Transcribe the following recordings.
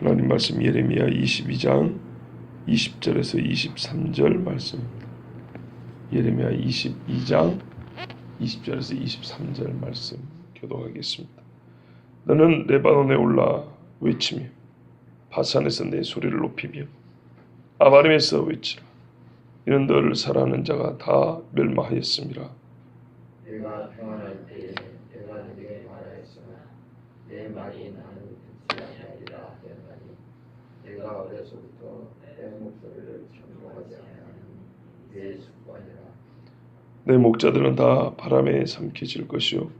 하나님 말씀 예레미야 22장 20절에서 23절 말씀입니다. 예레미야 22장 20절에서 23절 말씀 교독하겠습니다. 너는 레바논에 올라 외치며 바산에서 내 소리를 높이며 아바림에서 외치라. 이는 너를 사랑하는 자가 다 멸망하였음이라. 내가 평안할 때에 내가 네게 말하였으나 내 말이 나는 듣지 아니하리라 하였나니 내가 어려서부터 내 목소리를 청종하지 아니하는 내 습관이라. 내 목자들은 다 바람에 삼켜질 것이요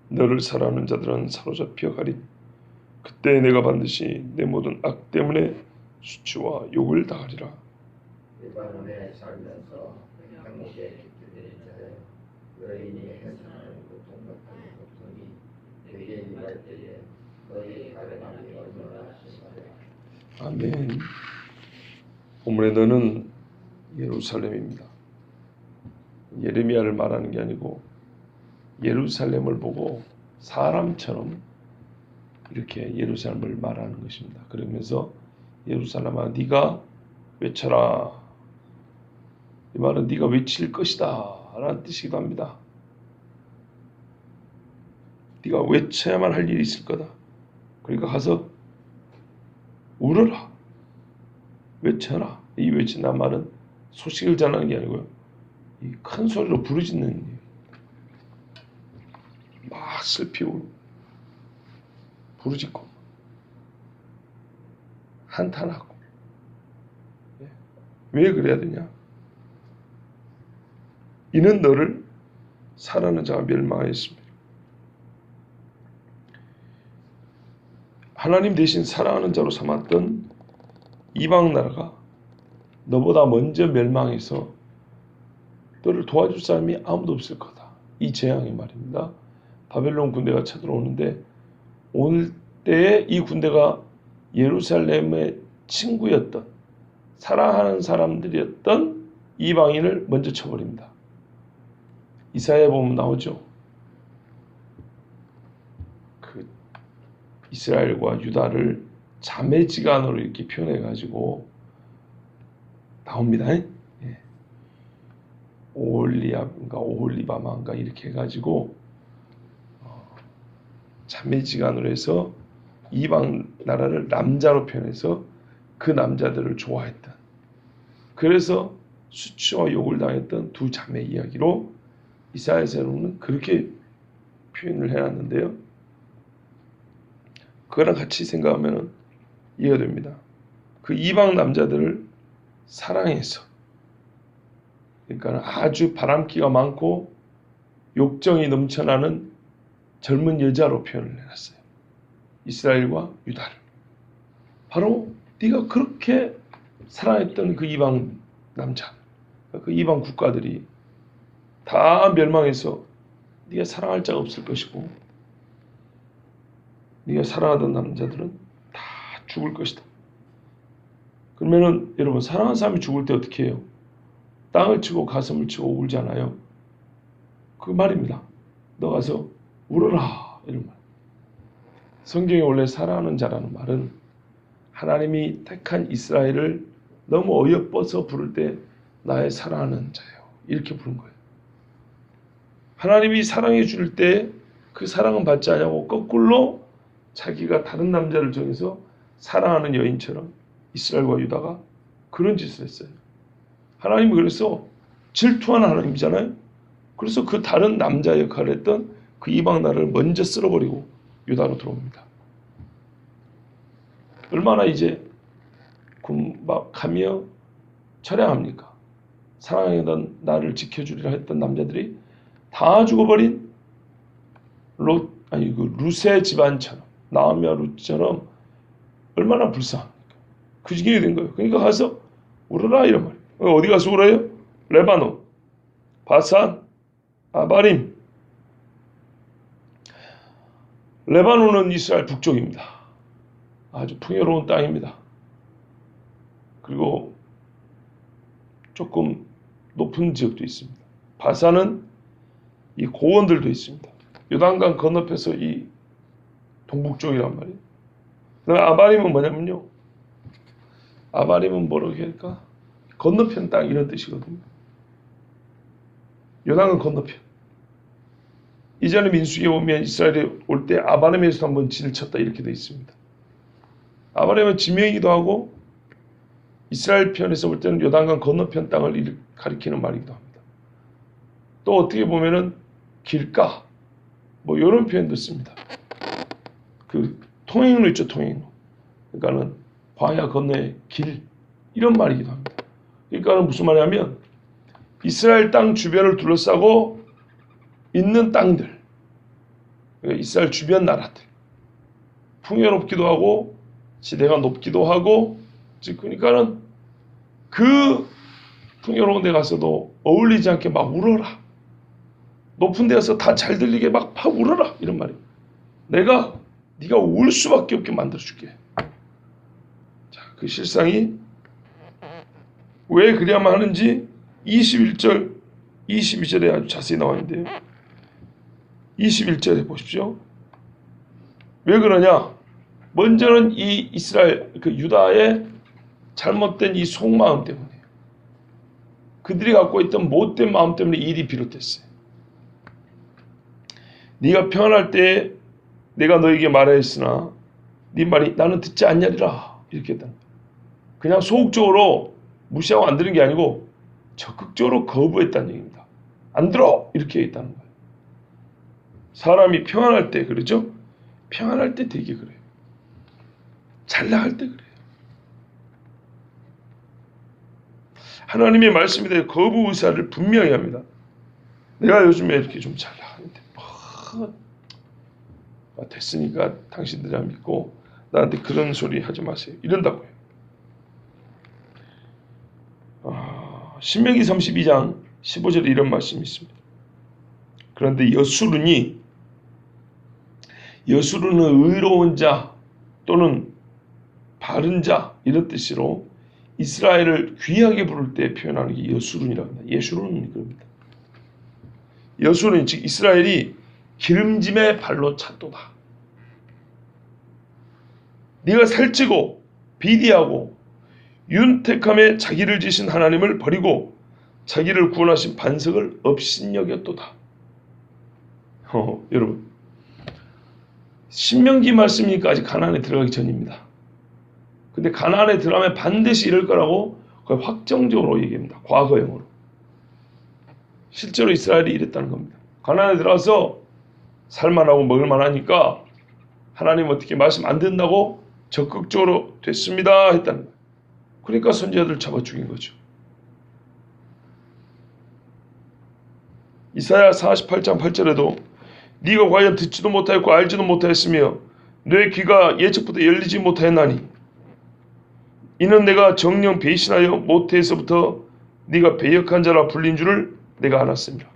너를 사랑하는 자들은 사로잡혀 가리. 그때 내가 반드시 내 모든 악 때문에 수치와 욕을 당하리라. 레바논에 살면서 행복에 깃들인 자여, 여인이 해산하는 고통 같은 고통이 내게 임할 때에 너희 가련함이 얼마나 심하랴. 아멘. 본문의 너는 예루살렘입니다. 예레미야를 말하는 게 아니고 예루살렘을 보고 사람처럼 이렇게 예루살렘을 말하는 것입니다. 그러면서 예루살렘아 네가 외쳐라. 이 말은 네가 외칠 것이다 라는 뜻이기도 합니다. 네가 외쳐야만 할 일이 있을 거다. 그러니까 가서 울어라. 외쳐라. 이 외친다는 말은 소식을 전하는 게 아니고요. 이 큰 소리로 부르짖는 일. 막 슬피 울고 부르짖고 한탄하고. 왜 그래야 되냐? 이는 너를 사랑하는 자가 멸망하였습니다. 하나님 대신 사랑하는 자로 삼았던 이방 나라가 너보다 먼저 멸망해서 너를 도와줄 사람이 아무도 없을 거다. 이 재앙의 말입니다. 바벨론 군대가 쳐들어오는데 올 때에 이 군대가 예루살렘의 친구였던 사랑하는 사람들이었던 이방인을 먼저 쳐버립니다. 이사야에 보면 나오죠. 그 이스라엘과 유다를 자매지간으로 이렇게 표현해가지고 나옵니다. 예. 오홀리압인가 오홀리바마인가 이렇게 해가지고 자매지간으로 해서 이방 나라를 남자로 표현해서 그 남자들을 좋아했던, 그래서 수치와 욕을 당했던 두 자매 이야기로 이사야서는 그렇게 표현을 해놨는데요. 그거랑 같이 생각하면 이해가 됩니다. 그 이방 남자들을 사랑해서, 그러니까 아주 바람기가 많고 욕정이 넘쳐나는 젊은 여자로 표현을 해놨어요. 이스라엘과 유다를. 바로 네가 그렇게 사랑했던 그 이방 남자, 그 이방 국가들이 다 멸망해서 네가 사랑할 자가 없을 것이고 네가 사랑하던 남자들은 다 죽을 것이다. 그러면은 여러분, 사랑하는 사람이 죽을 때 어떻게 해요? 땅을 치고 가슴을 치고 울잖아요. 그 말입니다. 너 가서 울어라, 이런 말. 성경에 원래 사랑하는 자라는 말은 하나님이 택한 이스라엘을 너무 어여뻐서 부를 때 나의 사랑하는 자예요, 이렇게 부른 거예요. 하나님이 사랑해 줄 때 그 사랑은 받지 않냐고 거꾸로 자기가 다른 남자를 정해서 사랑하는 여인처럼 이스라엘과 유다가 그런 짓을 했어요. 하나님이 그래서 질투하는 하나님이잖아요. 그래서 그 다른 남자 역할을 했던 그 이방 나라를 먼저 쓸어버리고 유다로 들어옵니다. 얼마나 이제 군박하며 처량합니까? 사랑하던 나를 지켜주리라 했던 남자들이 다 죽어버린 루세 집안처럼, 나아미와 룻처럼 얼마나 불쌍합니까? 그 지경이 된 거예요. 그러니까 가서 울어라, 이런 말이에요. 어디 가서 울어요? 레바논, 바산, 아바림. 레바논은 이스라엘 북쪽입니다. 아주 풍요로운 땅입니다. 그리고 조금 높은 지역도 있습니다. 바산은 이 고원들도 있습니다. 요단강 건너편에서 이 동북쪽이란 말이에요. 아바림은 뭐냐면요. 아바림은 뭐라고 해야 할까? 건너편 땅 이런 뜻이거든요. 요단강 건너편. 이전에 민수기에 보면 이스라엘이 올 때 아바림에서 한번 진을 쳤다 이렇게 되어 있습니다. 아바림은 지명이기도 하고 이스라엘 편에서 볼 때는 요단강 건너편 땅을 가리키는 말이기도 합니다. 또 어떻게 보면은 길가 뭐 이런 표현도 씁니다. 그 통행로 있죠, 통행로. 그러니까는 광야 건너의 길 이런 말이기도 합니다. 그러니까는 무슨 말이냐면 이스라엘 땅 주변을 둘러싸고 있는 땅들, 그러니까 이스라엘 주변 나라들, 풍요롭기도 하고 지대가 높기도 하고, 즉 그러니까는 그 풍요로운 데 가서도 어울리지 않게 막 울어라. 높은 데 가서 다 잘 들리게 막 울어라 이런 말이에요. 네가 울 수밖에 없게 만들어줄게. 자, 그 실상이 왜 그래야만 하는지 21절, 22절에 아주 자세히 나와 있는데요. 21절에 보십시오. 왜 그러냐? 먼저는 이 이스라엘, 그 유다의 잘못된 이 속마음 때문이에요. 그들이 갖고 있던 못된 마음 때문에 일이 비롯됐어요. 네가 평안할 때 내가 너에게 말하였으나 네 말이 나는 듣지 않냐리라 이렇게 했다는 거예요. 그냥 소극적으로 무시하고 안 들은 게 아니고 적극적으로 거부했다는 얘기입니다. 안 들어 이렇게 했다는 거예요. 사람이 평안할 때 그러죠? 평안할 때 되게 그래요. 잘 나갈 때 그래요. 하나님의 말씀에 대해 거부 의사를 분명히 합니다. 내가 요즘에 이렇게 좀 잘 나가는데 됐으니까 당신들이 안 믿고 나한테 그런 소리 하지 마세요. 이런다고요. 신명기 32장 15절에 이런 말씀이 있습니다. 그런데 여수르는 의로운 자 또는 바른 자 이런 뜻으로 이스라엘을 귀하게 부를 때 표현하는 게 여수룬이라고 합니다. 예수룬이 그럽니다. 여수는 즉 이스라엘이 기름짐의 발로 찼도다. 네가 살찌고 비디하고 윤택함에 자기를 지신 하나님을 버리고 자기를 구원하신 반석을 업신여겼도다. 여러분 신명기 말씀이니까 아직 가나안에 들어가기 전입니다. 근데 가나안에 들어가면 반드시 이럴 거라고 거의 확정적으로 얘기합니다. 과거형으로. 실제로 이스라엘이 이랬다는 겁니다. 가나안에 들어가서 살만하고 먹을만하니까 하나님 어떻게 말씀 안 듣는다고 적극적으로 됐습니다 했다는 거예요. 그러니까 선지자들 잡아 죽인 거죠. 이사야 48장 8절에도 네가 과연 듣지도 못하였고 알지도 못하였으며 내 귀가 예적부터 열리지 못하였나니 이는 내가 정령 배신하여 모태에서부터 네가 배역한 자라 불린 줄을 내가 알았습니다.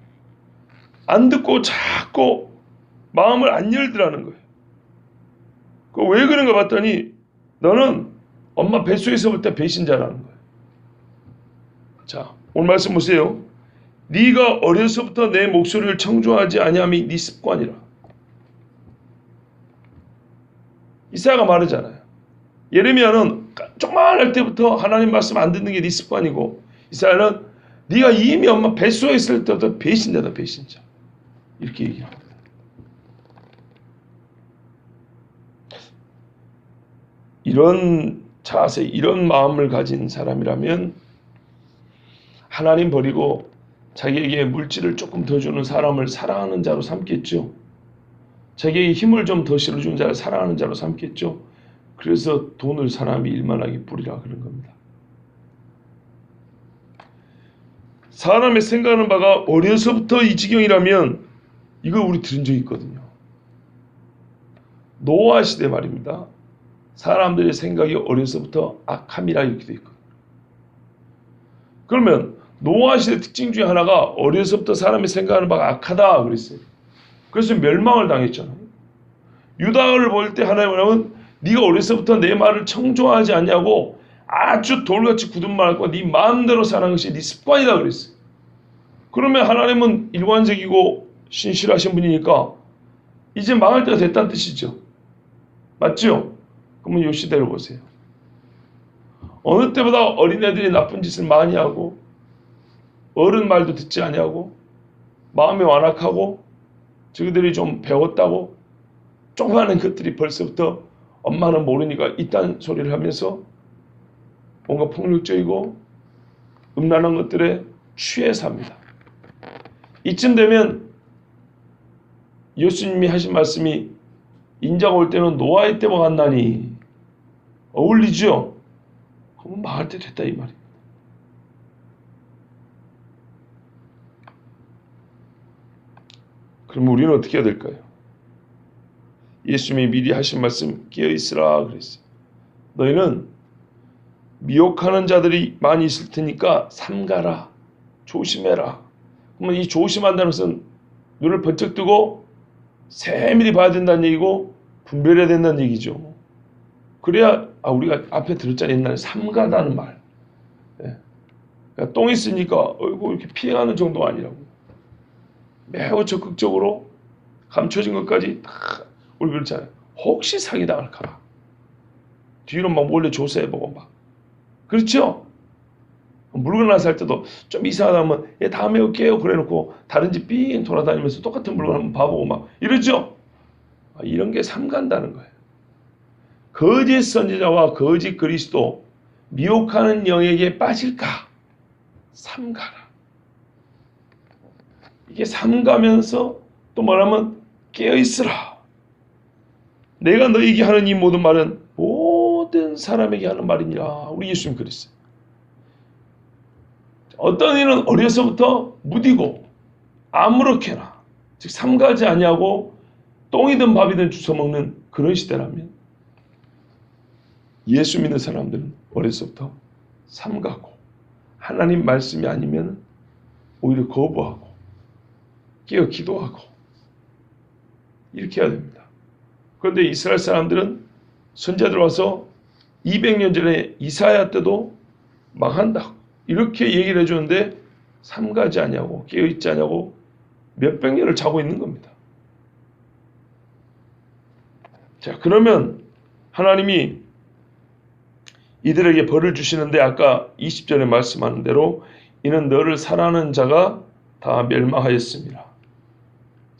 안 듣고 자꾸 마음을 안 열더라는 거예요. 왜 그런가 봤더니 너는 엄마 뱃속에서부터 배신자라는 거예요. 자, 오늘 말씀 보세요. 네가 어려서부터 내 목소리를 청조하지 아니함이 네 습관이라. 이사야가 말하잖아요. 예레미야는 조그만할 때부터 하나님 말씀 안 듣는 게 네 습관이고 이사야는 네가 이미 엄마 뱃속에 있을 때부터 배신자다 배신자. 이렇게 얘기합니다. 이런 자세, 이런 마음을 가진 사람이라면 하나님 버리고 자기에게 물질을 조금 더 주는 사람을 사랑하는 자로 삼겠죠. 자기에게 힘을 좀 더 실어주는 자를 사랑하는 자로 삼겠죠. 그래서 돈을 사람이 일만하게 뿌리라 그런 겁니다. 사람의 생각하는 바가 어려서부터 이 지경이라면 이거 우리 들은 적이 있거든요. 노아 시대 말입니다. 사람들의 생각이 어려서부터 악함이라 이렇게 되어 있거든요. 그러면 노아 시대 특징 중에 하나가 어려서부터 사람이 생각하는 바가 악하다 그랬어요. 그래서 멸망을 당했잖아요. 유다를 볼 때 하나님은 네가 어려서부터 내 말을 청조하지 않냐고 아주 돌같이 굳은 말과 네 마음대로 사는 것이 네 습관이다 그랬어요. 그러면 하나님은 일관적이고 신실하신 분이니까 이제 망할 때가 됐다는 뜻이죠. 맞죠? 그러면 요 시대를 보세요. 어느 때보다 어린애들이 나쁜 짓을 많이 하고 어른 말도 듣지 아니하고 마음이 완악하고 저희들이 좀 배웠다고 조그마한 것들이 벌써부터 엄마는 모르니까 이딴 소리를 하면서 뭔가 폭력적이고 음란한 것들에 취해 삽니다. 이쯤 되면 예수님이 하신 말씀이 인자가 올 때는 노아의 때와 같나니 어울리죠? 그러면 망할 때 됐다 이 말입니다. 그럼 우리는 어떻게 해야 될까요? 예수님이 미리 하신 말씀 깨어있으라 그랬어요. 너희는 미혹하는 자들이 많이 있을 테니까 삼가라. 조심해라. 그러면 이 조심한다는 것은 눈을 번쩍 뜨고 세밀히 봐야 된다는 얘기고 분별해야 된다는 얘기죠. 그래야 우리가 앞에 들었잖아요. 옛날에 삼가다는 말. 예. 그러니까 똥 있으니까 이렇게 피해가는 정도가 아니라고. 매우 적극적으로 감춰진 것까지 다 우리 그렇잖아요. 혹시 사기당할까 뒤로 막 몰래 조사해보고 막. 그렇죠? 물건 하나 살 때도 좀 이상하다면 얘 다음에 올게요 그래놓고 다른 집 삥 돌아다니면서 똑같은 물건 한번 봐보고 막 이러죠? 이런 게 삼간다는 거예요. 거짓 선지자와 거짓 그리스도 미혹하는 영에게 빠질까? 삼가라. 이게 삼가면서 또 말하면 깨어있으라. 내가 너에게 하는 이 모든 말은 모든 사람에게 하는 말이니라. 우리 예수님 그랬어요. 어떤 이는 어려서부터 무디고 아무렇게나 즉 삼가지 아니하고 똥이든 밥이든 주워먹는 그런 시대라면 예수 믿는 사람들은 어려서부터 삼가고 하나님 말씀이 아니면 오히려 거부하고 깨어 기도하고 이렇게 해야 됩니다. 그런데 이스라엘 사람들은 선자들 와서 200년 전에 이사야 때도 망한다 이렇게 얘기를 해주는데 삼가지 아니하고 깨어있지 아니하고 몇백 년을 자고 있는 겁니다. 자, 그러면 하나님이 이들에게 벌을 주시는데 아까 20절에 말씀하는 대로 이는 너를 사랑하는 자가 다 멸망하였습니다.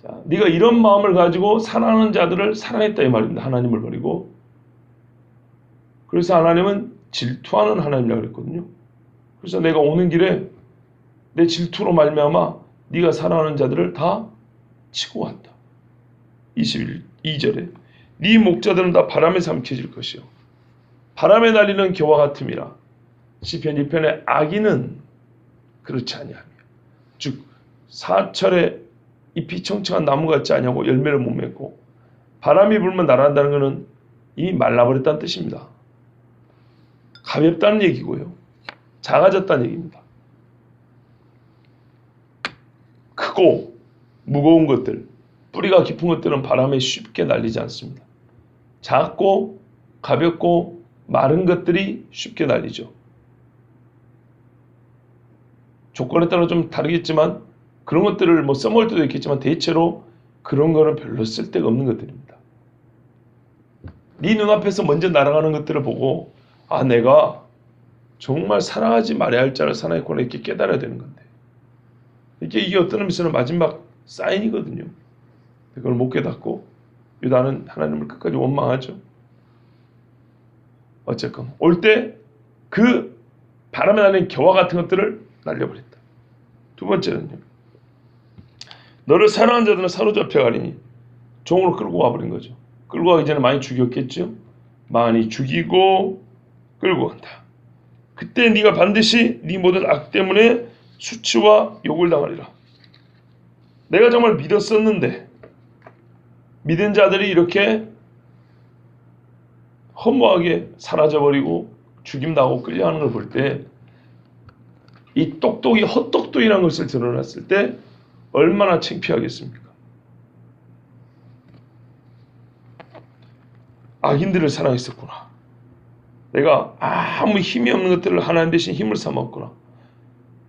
자, 네가 이런 마음을 가지고 사랑하는 자들을 사랑했다 이 말입니다. 하나님을 버리고. 그래서 하나님은 질투하는 하나님이라고 그랬거든요. 그래서 내가 오는 길에 내 질투로 말미암아 네가 사랑하는 자들을 다 치고 왔다. 22절에 네 목자들은 다 바람에 삼켜질 것이요 바람에 날리는 겨와 같음이라. 시편 1편의 악인은 그렇지 아니하며 즉 사철에 잎이 청청한 나무 같지 아니하고 열매를 못 맺고 바람이 불면 날아간다는 것은 이미 말라버렸다는 뜻입니다. 가볍다는 얘기고요. 작아졌다는 얘기입니다. 크고 무거운 것들, 뿌리가 깊은 것들은 바람에 쉽게 날리지 않습니다. 작고 가볍고 마른 것들이 쉽게 날리죠. 조건에 따라 좀 다르겠지만 그런 것들을 뭐 써먹을 때도 있겠지만 대체로 그런 거는 별로 쓸데가 없는 것들입니다. 네 눈앞에서 먼저 날아가는 것들을 보고 내가 정말 사랑하지 말아야 할 자를 사랑했구나 이렇게 깨달아야 되는 건데 이게 어떤 의미에서는 마지막 사인이거든요. 그걸 못 깨닫고 유다는 하나님을 끝까지 원망하죠. 어쨌건 올 때 그 바람에 날리는 겨와 같은 것들을 날려버렸다. 두 번째는요. 너를 사랑하는 자들은 사로잡혀 가리니 종으로 끌고 와버린 거죠. 끌고 가기 전에 많이 죽였겠죠. 많이 죽이고 끌고 간다. 그때 네가 반드시 네 모든 악 때문에 수치와 욕을 당하리라. 내가 정말 믿었었는데 믿은 자들이 이렇게 허무하게 사라져버리고 죽임당하고 끌려가는 걸 볼 때 이 똑똑이 헛똑똑이라는 것을 드러났을 때 얼마나 창피하겠습니까? 악인들을 사랑했었구나. 내가 아무 힘이 없는 것들을 하나님 대신 힘을 삼았구나.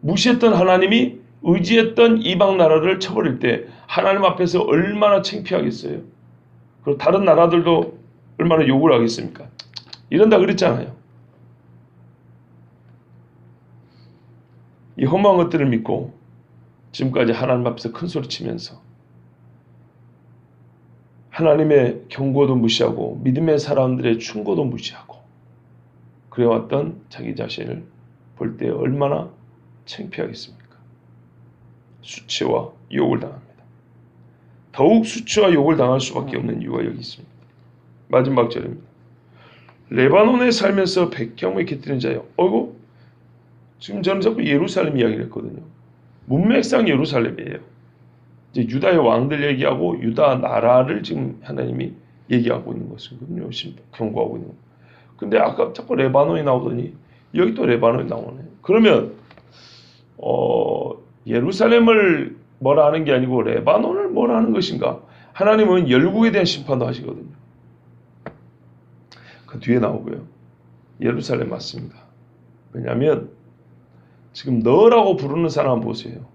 무시했던 하나님이 의지했던 이방 나라를 쳐버릴 때 하나님 앞에서 얼마나 창피하겠어요. 그리고 다른 나라들도 얼마나 욕을 하겠습니까? 이런다 그랬잖아요. 이 험한 것들을 믿고 지금까지 하나님 앞에서 큰 소리 치면서 하나님의 경고도 무시하고 믿음의 사람들의 충고도 무시하고 그래왔던 자기 자신을 볼 때 얼마나 창피하겠습니까? 수치와 욕을 당합니다. 더욱 수치와 욕을 당할 수밖에 없는 이유가 여기 있습니다. 마지막 절입니다. 레바논에 살면서 백향목에 깃드는 자여. 어이구, 지금 저는 자꾸 예루살렘 이야기를 했거든요. 문맥상 예루살렘이에요. 이제 유다의 왕들 얘기하고 유다 나라를 지금 하나님이 얘기하고 있는 것이거든요. 경고하고 있는 거. 근데 아까 자꾸 레바논이 나오더니 여기 또 레바논이 나오네. 그러면 예루살렘을 뭐라 하는 게 아니고 레바논을 뭐라 하는 것인가? 하나님은 열국에 대한 심판도 하시거든요. 그 뒤에 나오고요. 예루살렘 맞습니다. 왜냐하면 지금 너라고 부르는 사람 보세요.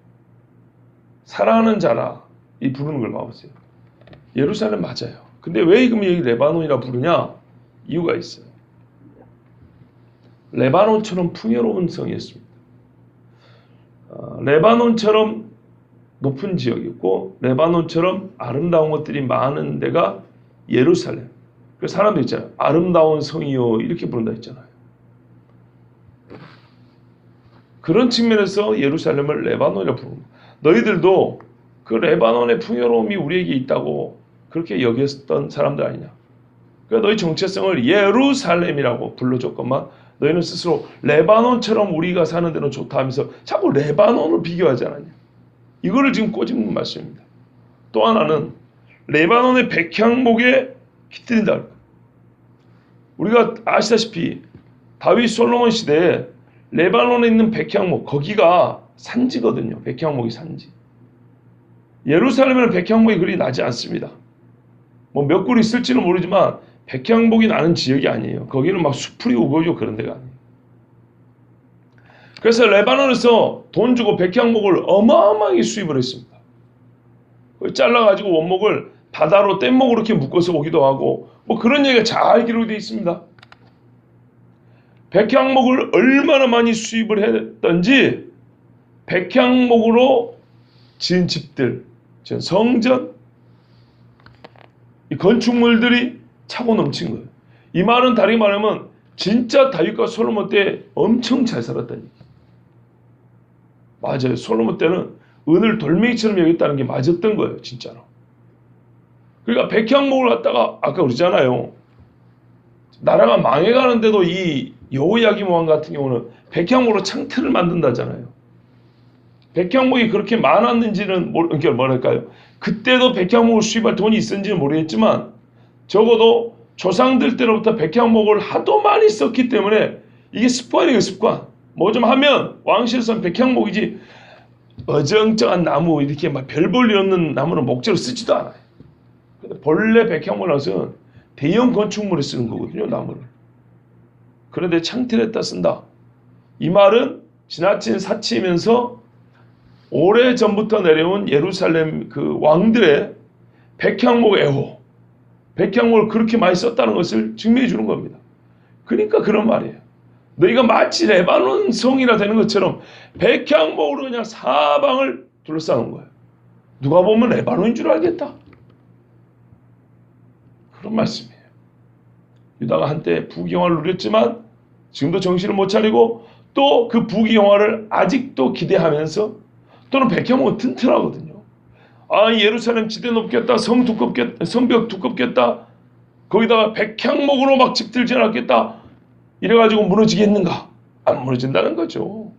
사랑하는 자라 이 부르는 걸 봐보세요. 예루살렘 맞아요. 근데 왜 그럼 여기 레바논이라 부르냐? 이유가 있어요. 레바논처럼 풍요로운 성이었습니다. 레바논처럼 높은 지역이 있고 레바논처럼 아름다운 것들이 많은 데가 예루살렘. 그래서 사람들 있잖아요. 아름다운 성이요 이렇게 부른다 했잖아요. 그런 측면에서 예루살렘을 레바논이라 부르는 거예요. 너희들도 그 레바논의 풍요로움이 우리에게 있다고 그렇게 여겼던 사람들 아니냐. 그러니까 너희 정체성을 예루살렘이라고 불러줬건만 너희는 스스로 레바논처럼 우리가 사는 데는 좋다 하면서 자꾸 레바논을 비교하지 않았냐. 이거를 지금 꼬집는 말씀입니다. 또 하나는 레바논의 백향목에 깃든다. 우리가 아시다시피 다윗 솔로몬 시대에 레바논에 있는 백향목 거기가 산지거든요. 백향목이 산지. 예루살렘에는 백향목이 그리 나지 않습니다. 뭐 몇 그루 있을지는 모르지만 백향목이 나는 지역이 아니에요. 거기는 막 수풀이 우거지고 그런 데가 아니에요. 그래서 레바논에서 돈 주고 백향목을 어마어마하게 수입을 했습니다. 잘라가지고 원목을 바다로 뗏목으로 이렇게 묶어서 오기도 하고 뭐 그런 얘기가 잘 기록되어 있습니다. 백향목을 얼마나 많이 수입을 했던지 백향목으로 지은 집들, 지은 성전, 이 건축물들이 차고 넘친 거예요. 이 말은 다르게 말하면 진짜 다윗과 솔로몬 때 엄청 잘 살았다는 얘기. 맞아요. 솔로몬 때는 은을 돌멩이처럼 여겼다는 게 맞았던 거예요. 진짜로. 그러니까 백향목을 갖다가 아까 그러잖아요. 나라가 망해가는데도 이 여호야김 왕 같은 경우는 백향목으로 창틀을 만든다잖아요. 백향목이 그렇게 많았는지는 그러니까 뭐랄까요. 그때도 백향목을 수입할 돈이 있었는지는 모르겠지만 적어도 조상들 때로부터 백향목을 하도 많이 썼기 때문에 이게 습관이에요. 습관. 뭐 좀 하면 왕실에서는 백향목이지 어정쩡한 나무 이렇게 막 별 볼 일 없는 나무는 목재로 쓰지도 않아요. 근데 본래 백향목이라서는 대형 건축물에 쓰는 거거든요. 나무를. 그런데 창틀에다 쓴다. 이 말은 지나친 사치이면서 오래전부터 내려온 예루살렘 그 왕들의 백향목 애호, 백향목을 그렇게 많이 썼다는 것을 증명해 주는 겁니다. 그러니까 그런 말이에요. 너희가 마치 레바논 성이라 되는 것처럼 백향목으로 그냥 사방을 둘러싸는 거예요. 누가 보면 레바논인 줄 알겠다. 그런 말씀이에요. 유다가 한때 부귀영화를 누렸지만 지금도 정신을 못 차리고 또 그 부귀영화를 아직도 기대하면서 또는 백향목은 튼튼하거든요. 아, 예루살렘 지대 높겠다, 성벽 두껍겠다, 거기다가 백향목으로 막 집들 지어놨겠다, 이래가지고 무너지겠는가? 안 무너진다는 거죠.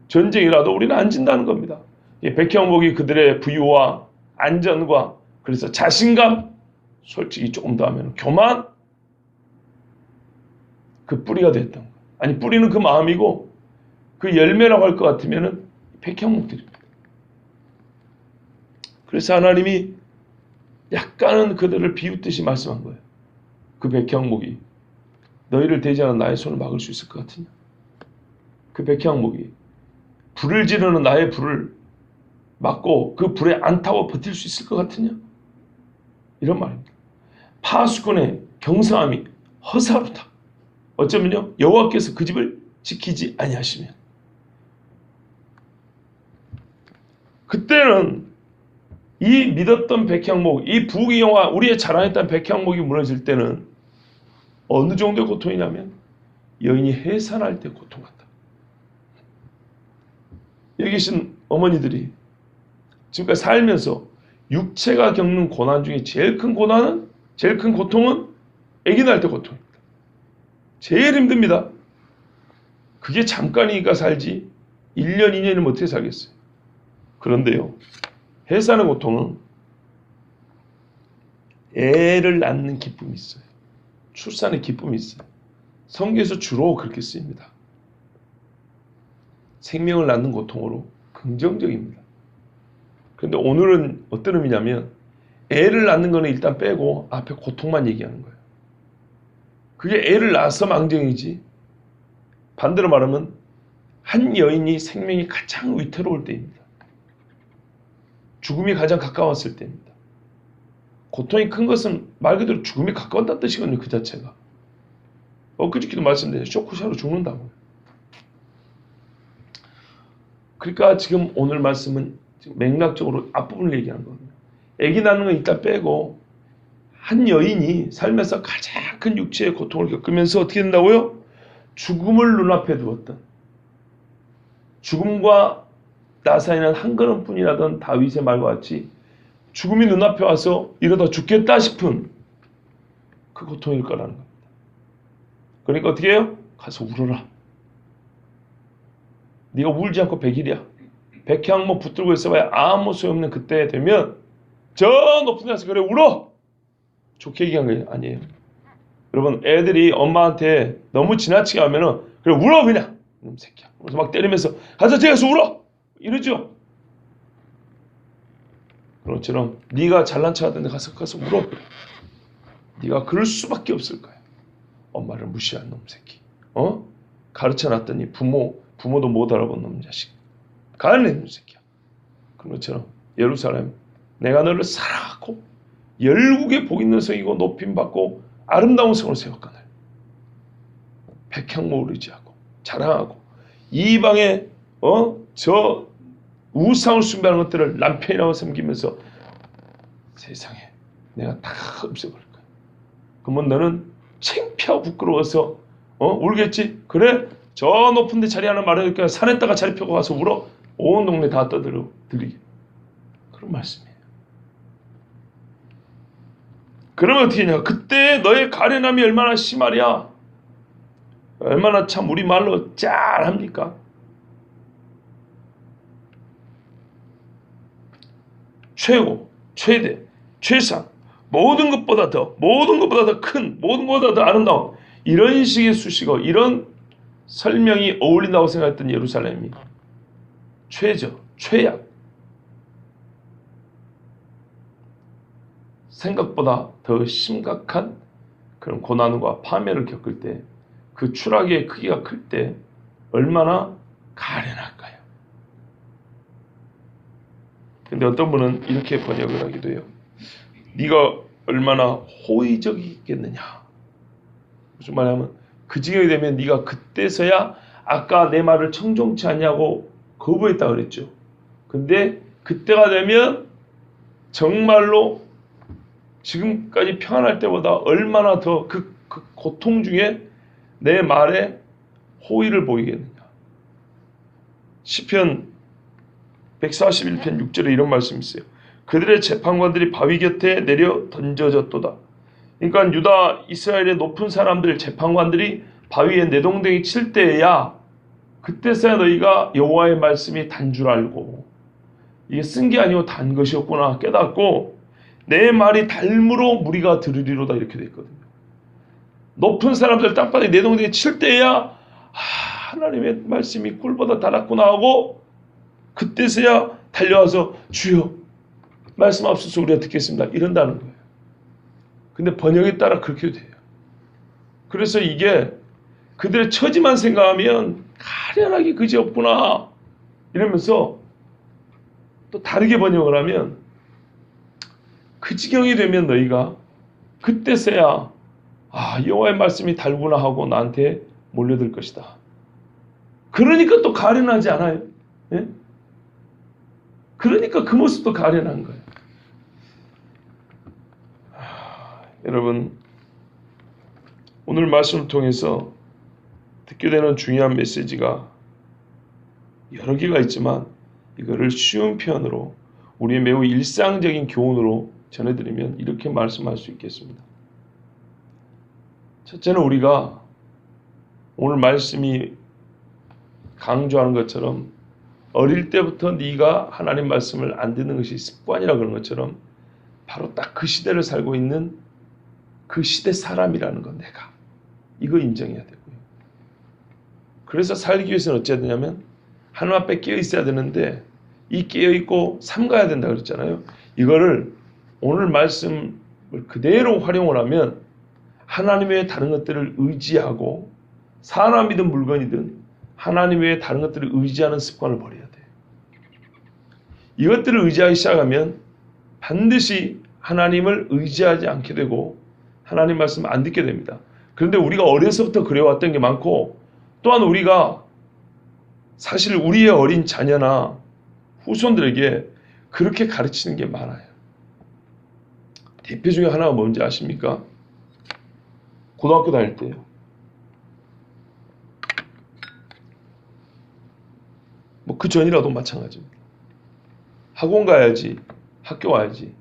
전쟁이라도 우리는 안 진다는 겁니다. 이 백향목이 그들의 부유와 안전과 그래서 자신감, 솔직히 조금 더 하면 교만, 그 뿌리가 됐던 거예요. 아니, 뿌리는 그 마음이고 그 열매라고 할 것 같으면 백향목들입니다. 그래서 하나님이 약간은 그들을 비웃듯이 말씀한 거예요. 그 백향목이 너희를 대지하는 나의 손을 막을 수 있을 것 같으냐? 그 백향목이 불을 지르는 나의 불을 막고 그 불에 안 타고 버틸 수 있을 것 같으냐? 이런 말입니다. 파수꾼의 경성함이 허사로다. 어쩌면요 여호와께서 그 집을 지키지 아니하시면. 그때는 이 믿었던 백향목, 이 부귀영화, 우리의 자랑했던 백향목이 무너질 때는 어느 정도의 고통이냐면 여인이 해산할 때 고통 같다. 여기 계신 어머니들이 지금까지 살면서 육체가 겪는 고난 중에 제일 큰 고난은, 제일 큰 고통은 아기 낳을 때 고통입니다. 제일 힘듭니다. 그게 잠깐이니까 살지 1년, 2년이면 어떻게 살겠어요? 그런데요, 해산의 고통은 애를 낳는 기쁨이 있어요. 출산의 기쁨이 있어요. 성경에서 주로 그렇게 쓰입니다. 생명을 낳는 고통으로 긍정적입니다. 그런데 오늘은 어떤 의미냐면 애를 낳는 거는 일단 빼고 앞에 고통만 얘기하는 거예요. 그게 애를 낳아서 망정이지, 반대로 말하면 한 여인이 생명이 가장 위태로울 때입니다. 죽음이 가장 가까웠을 때입니다. 고통이 큰 것은 말 그대로 죽음이 가까웠다는 뜻이거든요. 그 자체가. 엊그저께도 말씀드렸죠. 쇼크샤로 죽는다고. 그러니까 지금 오늘 말씀은 지금 맥락적으로 앞부분을 얘기하는 거거든요. 아기 낳는 건 일단 빼고 한 여인이 살면서 가장 큰 육체의 고통을 겪으면서 어떻게 된다고요? 죽음을 눈앞에 두었던, 죽음과 나 사이는 한 걸음뿐이라던 다윗의 말과 같이 죽음이 눈앞에 와서 이러다 죽겠다 싶은 그 고통일 거라는 겁니다. 그러니까 어떻게 해요? 가서 울어라. 네가 울지 않고 100일이야. 백향목 붙들고 있어봐야 아무 소용없는 그때 되면 저 높은 데서 그래 울어. 좋게 얘기한 거예요? 아니에요. 여러분, 애들이 엄마한테 너무 지나치게 하면은 그래 울어 그냥. 이놈 새끼야. 그래서 막 때리면서 가서 제가서 울어. 이러죠. 그런 것처럼 네가 잘난 척 하던데 가서 울어. 네가 그럴 수밖에 없을 거야. 엄마를 무시한 놈 새끼. 가르쳐놨더니 부모도 못 알아본 놈 자식. 가는 놈 새끼야. 그런 것처럼 예루살렘, 내가 너를 사랑하고 열국의 복 있는 성이고 높임받고 아름다운 성을 세웠거늘. 백향목을 의지하고 자랑하고 이방의 저 우상을 숭배하는 것들을 남편이라고 섬기면서 세상에 내가 다 없애버릴 거야. 그러면 너는 창피하고 부끄러워서 울겠지? 그래? 저 높은 데 자리하는 말하니까 산에다가 자리 펴고 가서 울어. 온 동네 다 들리게. 그런 말씀이에요. 그러면 어떻게 하냐? 그때 너의 가련함이 얼마나 심하랴? 얼마나 참 우리 말로 짤합니까? 최고, 최대, 최상, 모든 것보다 더 큰, 모든 것보다 더 아름다운 이런 식의 수식어, 이런 설명이 어울린다고 생각했던 예루살렘이 최저, 최악, 생각보다 더 심각한 그런 고난과 파멸을 겪을 때, 그 추락의 크기가 클 때 얼마나 가련할까요? 근데 어떤 분은 이렇게 번역을 하기도 해요. 네가 얼마나 호의적이겠느냐. 무슨 말하면 그 지경이 되면 네가 그때서야 아까 내 말을 청종치 않냐고 거부했다 그랬죠. 근데 그때가 되면 정말로 지금까지 평안할 때보다 얼마나 더 그 고통 중에 내 말에 호의를 보이겠느냐. 시편 141편 6절에 이런 말씀이 있어요. 그들의 재판관들이 바위 곁에 내려 던져졌도다. 그러니까 유다 이스라엘의 높은 사람들 재판관들이 바위에 내동댕이 칠 때야 그때서야 너희가 여호와의 말씀이 단 줄 알고 이게 쓴 게 아니고 단 것이었구나 깨닫고 내 말이 달므로 무리가 들으리로다 이렇게 돼 있거든요. 높은 사람들 땅바닥에 내동댕이 칠 때야 하나님의 말씀이 꿀보다 달았구나 하고 그때서야 달려와서 주여 말씀하옵소서 우리가 듣겠습니다 이런다는 거예요. 근데 번역에 따라 그렇게 돼요. 그래서 이게 그들의 처지만 생각하면 가련하기 그지없구나 이러면서 또 다르게 번역을 하면 그 지경이 되면 너희가 그때서야 여호와의 말씀이 달구나 하고 나한테 몰려들 것이다. 그러니까 또 가련하지 않아요? 예? 그러니까 그 모습도 가련한 거예요. 여러분, 오늘 말씀을 통해서 듣게 되는 중요한 메시지가 여러 개가 있지만 이거를 쉬운 표현으로 우리의 매우 일상적인 교훈으로 전해드리면 이렇게 말씀할 수 있겠습니다. 첫째는 우리가 오늘 말씀이 강조하는 것처럼 어릴 때부터 네가 하나님 말씀을 안 듣는 것이 습관이라 그런 것처럼 바로 딱 그 시대를 살고 있는 그 시대 사람이라는 건 내가 이거 인정해야 되고요. 그래서 살기 위해서는 어찌해야 되냐면 하나님 앞에 깨어 있어야 되는데 이 깨어 있고 삼가야 된다 그랬잖아요. 이거를 오늘 말씀을 그대로 활용을 하면 하나님 외에 다른 것들을 의지하고 사람이든 물건이든 하나님 외에 다른 것들을 의지하는 습관을 버려야 돼요. 이것들을 의지하기 시작하면 반드시 하나님을 의지하지 않게 되고 하나님 말씀을 안 듣게 됩니다. 그런데 우리가 어려서부터 그래왔던 게 많고 또한 우리가 사실 우리의 어린 자녀나 후손들에게 그렇게 가르치는 게 많아요. 대표 중에 하나가 뭔지 아십니까? 고등학교 다닐 때요. 뭐 그 전이라도 마찬가지입니다. 학원 가야지, 학교 와야지.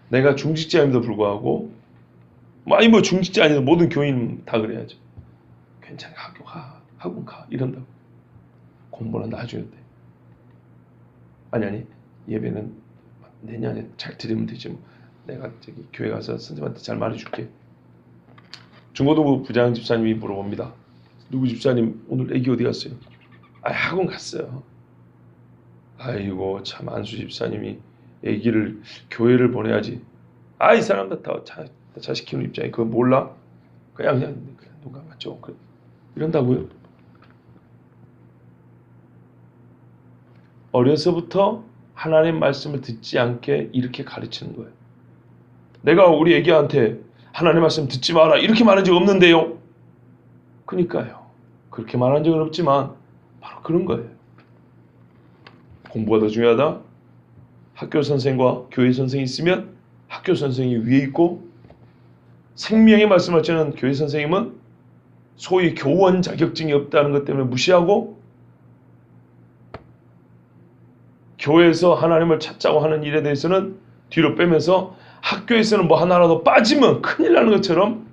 내가 중직자임에도 불구하고 뭐 중직자 아니든 모든 교인 다 그래야죠. 괜찮아, 학교 가, 학원 가 이런다고. 공부는 나중에 돼. 아니 예배는 내년에 잘 드리면 되지 뭐. 내가 저기 교회 가서 선생님한테 잘 말해줄게. 중고등부 부장 집사님이 물어봅니다. 누구 집사님 오늘 애기 어디 갔어요? 학원 갔어요. 아이고 참 안수 집사님이 애기를 교회를 보내야지. 이 사람들 다 자식 키우는 입장에 그거 몰라? 그냥 누가 맞죠? 이런다고요? 어려서부터 하나님 말씀을 듣지 않게 이렇게 가르치는 거예요. 내가 우리 애기한테 하나님 말씀 듣지 마라 이렇게 말한 적 없는데요. 그러니까요. 그렇게 말한 적은 없지만 바로 그런 거예요. 공부가 더 중요하다. 학교 선생과 교회 선생이 있으면 학교 선생이 위에 있고 생명의 말씀을 전하는 교회 선생님은 소위 교원 자격증이 없다는 것 때문에 무시하고 교회에서 하나님을 찾자고 하는 일에 대해서는 뒤로 빼면서 학교에서는 뭐 하나라도 빠지면 큰일 나는 것처럼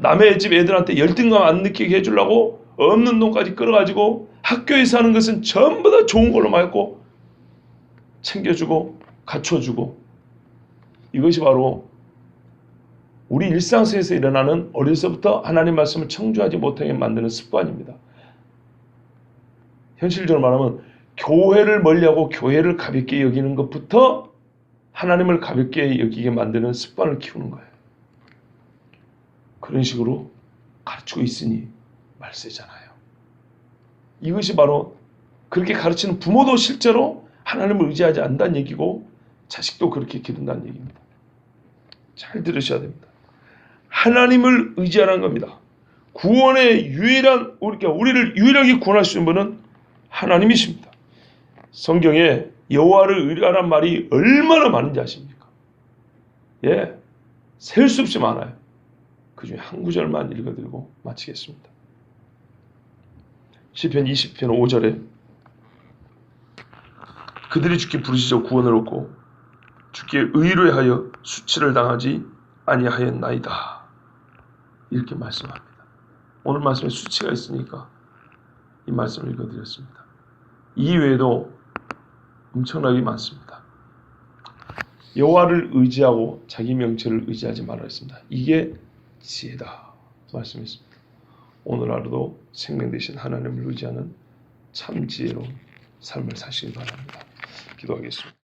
남의 집 애들한테 열등감 안 느끼게 해주려고 없는 돈까지 끌어가지고 학교에서 하는 것은 전부 다 좋은 걸로 말고 챙겨주고 갖춰주고 이것이 바로 우리 일상 속에서 일어나는 어려서부터 하나님 말씀을 청주하지 못하게 만드는 습관입니다. 현실적으로 말하면 교회를 멀리하고 교회를 가볍게 여기는 것부터 하나님을 가볍게 여기게 만드는 습관을 키우는 거예요. 그런 식으로 가르치고 있으니 말세잖아요. 이것이 바로 그렇게 가르치는 부모도 실제로 하나님을 의지하지 않는다는 얘기고 자식도 그렇게 기른다는 얘기입니다. 잘 들으셔야 됩니다. 하나님을 의지하는 겁니다. 구원의 유일한 우리를 유일하게 구원할 수 있는 분은 하나님이십니다. 성경에 여호와를 의뢰하란 말이 얼마나 많은지 아십니까? 셀 수 없이 많아요. 그 중에 한 구절만 읽어드리고 마치겠습니다. 시편 20편 5절에 그들이 주께 부르시죠 구원을 얻고 주께 의뢰하여 수치를 당하지 아니하였나이다. 이렇게 말씀합니다. 오늘 말씀에 수치가 있으니까 이 말씀을 읽어드렸습니다. 이 외에도 엄청나게 많습니다. 여호와를 의지하고 자기 명체를 의지하지 말라 했습니다. 이게 지혜다 말씀했습니다. 오늘 하루도 생명 되신 하나님을 의지하는 참 지혜로운 삶을 사시기 바랍니다. 기도하겠습니다.